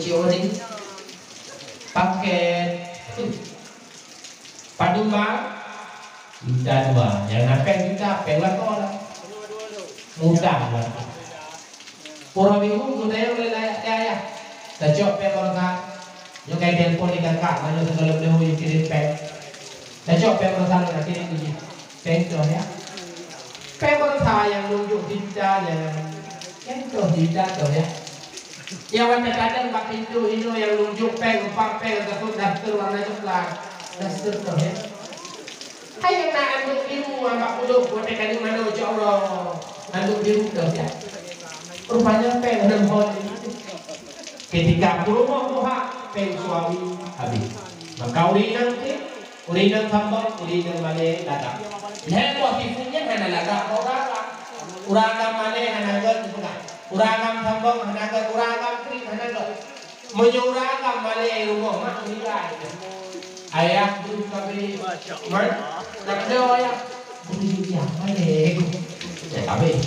ori paket paduma juta dua yang napen juta pelan orang mudah lah pura minggu budaya oleh ya tajok pe orang ka yung kay telepon ni kakak ano sa kalableho yung kirin pe tajok pe orang sa na kirin ni thank you ya pe orang sa yang nunjuk cinta yang thank you cinta tu ya yang kadang-kadang bak pintu ino yang nunjuk pe upah pe takut daftar warna coklat daftar tu ya hay yang nak anduk biru ambak puluk buat kali mana insya Allah anduk biru tu ya rupanya pe menempel ketika rumah muha pe suami habis maka urinang tambak urinang male dadak lepas tipunya mana lagak uragam male hanagan uragam tambak hanagan uragam kri hanagan menyuragam male rumah mak nilai ayah tu kami mar nak dia ayah budi yang male ya tapi